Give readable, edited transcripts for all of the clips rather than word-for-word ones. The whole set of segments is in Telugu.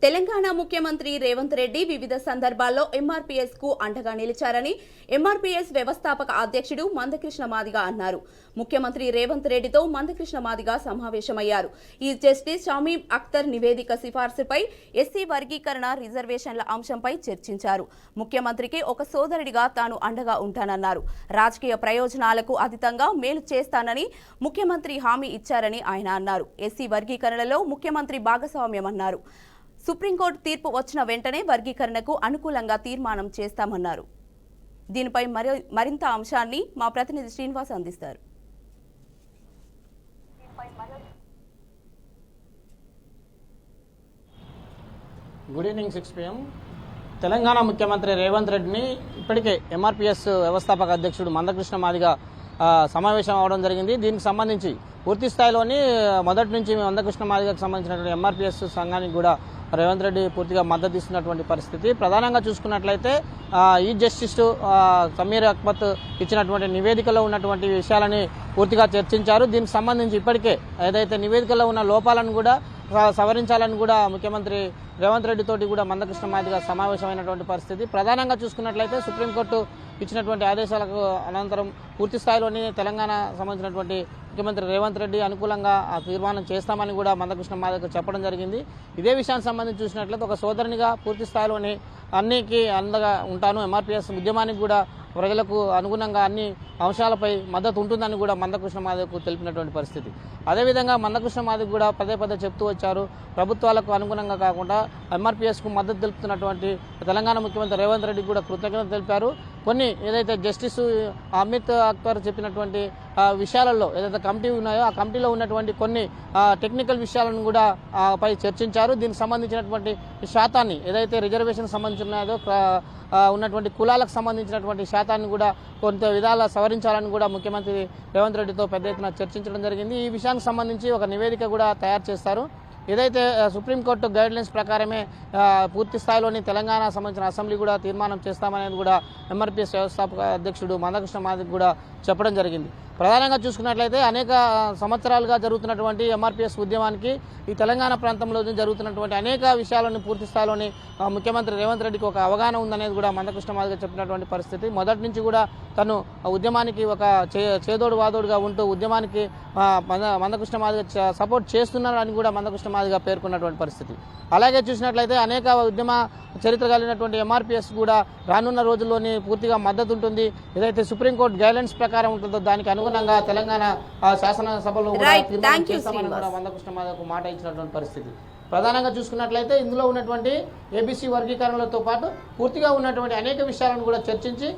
తెలంగాణ ముఖ్యమంత్రి రేవంత్ రెడ్డి వివిధ సందర్భాల్లో ఎంఆర్పీఎస్ కు అండగా నిలిచారని ఎంఆర్పీఎస్ వ్యవస్థాపక అధ్యక్షుడు మందకృష్ణ మాదిగ అన్నారు. ముఖ్యమంత్రి రేవంత్ రెడ్డితో మందకృష్ణ మాదిగ సమావేశమయ్యారు. ఈ జస్టిస్ షమీం అఖ్తర్ నివేదిక సిఫార్సుపై ఎస్సీ వర్గీకరణ రిజర్వేషన్ల అంశంపై చర్చించారు. ముఖ్యమంత్రికి ఒక సోదరుడిగా తాను అండగా ఉంటానన్నారు. రాజకీయ ప్రయోజనాలకు అతీతంగా మేలు చేస్తానని ముఖ్యమంత్రి హామీ ఇచ్చారని ఆయన అన్నారు. ఎస్సీ వర్గీకరణలో ముఖ్యమంత్రి భాగస్వామ్యమన్నారు. సుప్రీంకోర్టు తీర్పు వచ్చిన వెంటనే వర్గీకరణకు అనుకూలంగా తీర్మానం చేస్తామన్నారు. దీనిపై మరింత అంశాన్ని మా ప్రతినిధి శ్రీనివాస్ అందిస్తారు. Good evening 6 PM. తెలంగాణ ముఖ్యమంత్రి రేవంత్ రెడ్డిని ఇప్పటికే ఎంఆర్పీఎస్ వ్యవస్థాపక అధ్యక్షుడు మందకృష్ణ మాదిగ సమావేశం అవడం జరిగింది. దీనికి సంబంధించి పూర్తి స్థాయిలోని మొదటి నుంచి మందకృష్ణ మాదిగకు సంబంధించినటువంటి ఎంఆర్పీఎస్ సంఘానికి కూడా రేవంత్ రెడ్డి పూర్తిగా మద్దతు ఇస్తున్నటువంటి పరిస్థితి. ప్రధానంగా చూసుకున్నట్లయితే ఈ జస్టిస్ సమీర్ అఖ్మత్ ఇచ్చినటువంటి నివేదికలో ఉన్నటువంటి విషయాలని పూర్తిగా చర్చించారు. దీనికి సంబంధించి ఇప్పటికే ఏదైతే నివేదికలో ఉన్న లోపాలను కూడా సవరించాలని కూడా ముఖ్యమంత్రి రేవంత్ రెడ్డి తోటి కూడా మందకృష్ణ మాదిగ సమావేశమైనటువంటి పరిస్థితి. ప్రధానంగా చూసుకున్నట్లయితే సుప్రీంకోర్టు ఇచ్చినటువంటి ఆదేశాలకు అనంతరం పూర్తి స్థాయిలోని తెలంగాణ సంబంధించినటువంటి ముఖ్యమంత్రి రేవంత్ రెడ్డి అనుకూలంగా ఆ తీర్మానం చేస్తామని కూడా మందకృష్ణ మాదిగ చెప్పడం జరిగింది. ఇదే విషయానికి సంబంధించి చూసినట్లయితే ఒక సోదరునిగా పూర్తి స్థాయిలోని అన్నికి అండగా ఉంటాను, ఎంఆర్పీఎస్ ఉద్యమానికి కూడా ప్రజలకు అనుగుణంగా అన్ని అంశాలపై మద్దతు ఉంటుందని కూడా మందకృష్ణ మాదిగకు తెలిపినటువంటి పరిస్థితి. అదేవిధంగా మందకృష్ణ మాదిగ కూడా పదే చెప్తూ వచ్చారు, ప్రభుత్వాలకు అనుగుణంగా కాకుండా ఎంఆర్పీఎస్కు మద్దతు తెలుపుతున్నటువంటి తెలంగాణ ముఖ్యమంత్రి రేవంత్ రెడ్డి కూడా కృతజ్ఞతలు తెలిపారు. కొన్ని ఏదైతే జస్టిస్ అమిత్ అఖ్తర్ చెప్పినటువంటి విషయాలలో ఏదైతే కమిటీ ఉన్నాయో ఆ కమిటీలో ఉన్నటువంటి కొన్ని టెక్నికల్ విషయాలను కూడా పై చర్చించారు. దీనికి సంబంధించినటువంటి శాతాన్ని ఏదైతే రిజర్వేషన్ సంబంధించినదో ఉన్నటువంటి కులాలకు సంబంధించినటువంటి శాతాన్ని కూడా కొంత విధాల సవరించాలని కూడా ముఖ్యమంత్రి రేవంత్ రెడ్డితో పెద్ద ఎత్తున చర్చించడం జరిగింది. ఈ విషయానికి సంబంధించి ఒక నివేదిక కూడా తయారు చేస్తారు. ఏదైతే సుప్రీంకోర్టు గైడ్లైన్స్ ప్రకారమే పూర్తి స్థాయిలోని తెలంగాణ సంబంధించిన అసెంబ్లీ కూడా తీర్మానం చేస్తామనేది కూడా ఎంఆర్పీఎస్ వ్యవస్థాపక అధ్యక్షుడు మందకృష్ణ మాదిగ కూడా చెప్పడం జరిగింది. ప్రధానంగా చూసుకున్నట్లయితే అనేక సంవత్సరాలుగా జరుగుతున్నటువంటి ఎంఆర్పీఎస్ ఉద్యమానికి ఈ తెలంగాణ ప్రాంతంలో జరుగుతున్నటువంటి అనేక విషయాలను పూర్తి స్థాయిలోని ముఖ్యమంత్రి రేవంత్ రెడ్డికి ఒక అవగాహన ఉందనేది కూడా మందకృష్ణ మాదిగ చెప్పినటువంటి పరిస్థితి. మొదటి నుంచి కూడా తను ఉద్యమానికి ఒక చేదోడు వాదోడుగా ఉంటూ ఉద్యమానికి మందకృష్ణ మాదిగ సపోర్ట్ చేస్తున్నారని కూడా మందకృష్ణ మాదిగ పేర్కొన్నటువంటి పరిస్థితి. అలాగే చూసినట్లయితే అనేక ఉద్యమ చరిత్ర కలిగినటువంటి ఎంఆర్పీఎస్ కూడా రానున్న రోజుల్లోని పూర్తిగా మద్దతు ఉంటుంది. ఏదైతే సుప్రీంకోర్టు గైడ్లైన్స్ ప్రకారం ఉంటుందో దానికి అనుగుణంగా తెలంగాణ శాసనసభలో కూడా మందకృష్ణ మాదిగకు మాట ఇచ్చినటువంటి పరిస్థితి. ప్రధానంగా చూసుకున్నట్లయితే ఇందులో ఉన్నటువంటి ఏబీసీ వర్గీకరణలతో పాటు పూర్తిగా ఉన్నటువంటి అనేక విషయాలను కూడా చర్చించి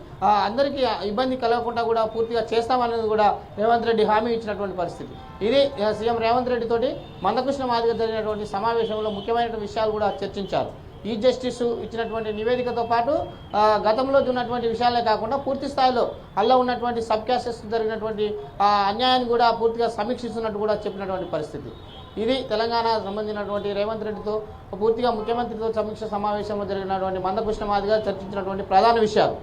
అందరికీ ఇబ్బంది కలగకుండా కూడా పూర్తిగా చేస్తామనేది కూడా రేవంత్ రెడ్డి హామీ ఇచ్చినటువంటి పరిస్థితి. ఇది సీఎం రేవంత్ రెడ్డి తోటి మందకృష్ణ మాదిగ జరిగినటువంటి సమావేశంలో ముఖ్యమైన విషయాలు కూడా చర్చించారు. ఈ జస్టిస్ ఇచ్చినటువంటి నివేదికతో పాటు గతంలో ఉన్నటువంటి విషయాలే కాకుండా పూర్తి స్థాయిలో అల్ల ఉన్నటువంటి సబ్ క్యాసెస్ జరిగినటువంటి అన్యాయాన్ని కూడా పూర్తిగా సమీక్షిస్తున్నట్టు కూడా చెప్పినటువంటి పరిస్థితి. ఇది తెలంగాణ సంబంధించినటువంటి రేవంత్ రెడ్డితో పూర్తిగా ముఖ్యమంత్రితో సమీక్ష సమావేశంలో జరిగినటువంటి మందకృష్ణ మాదిగ చర్చించినటువంటి ప్రధాన విషయాలు.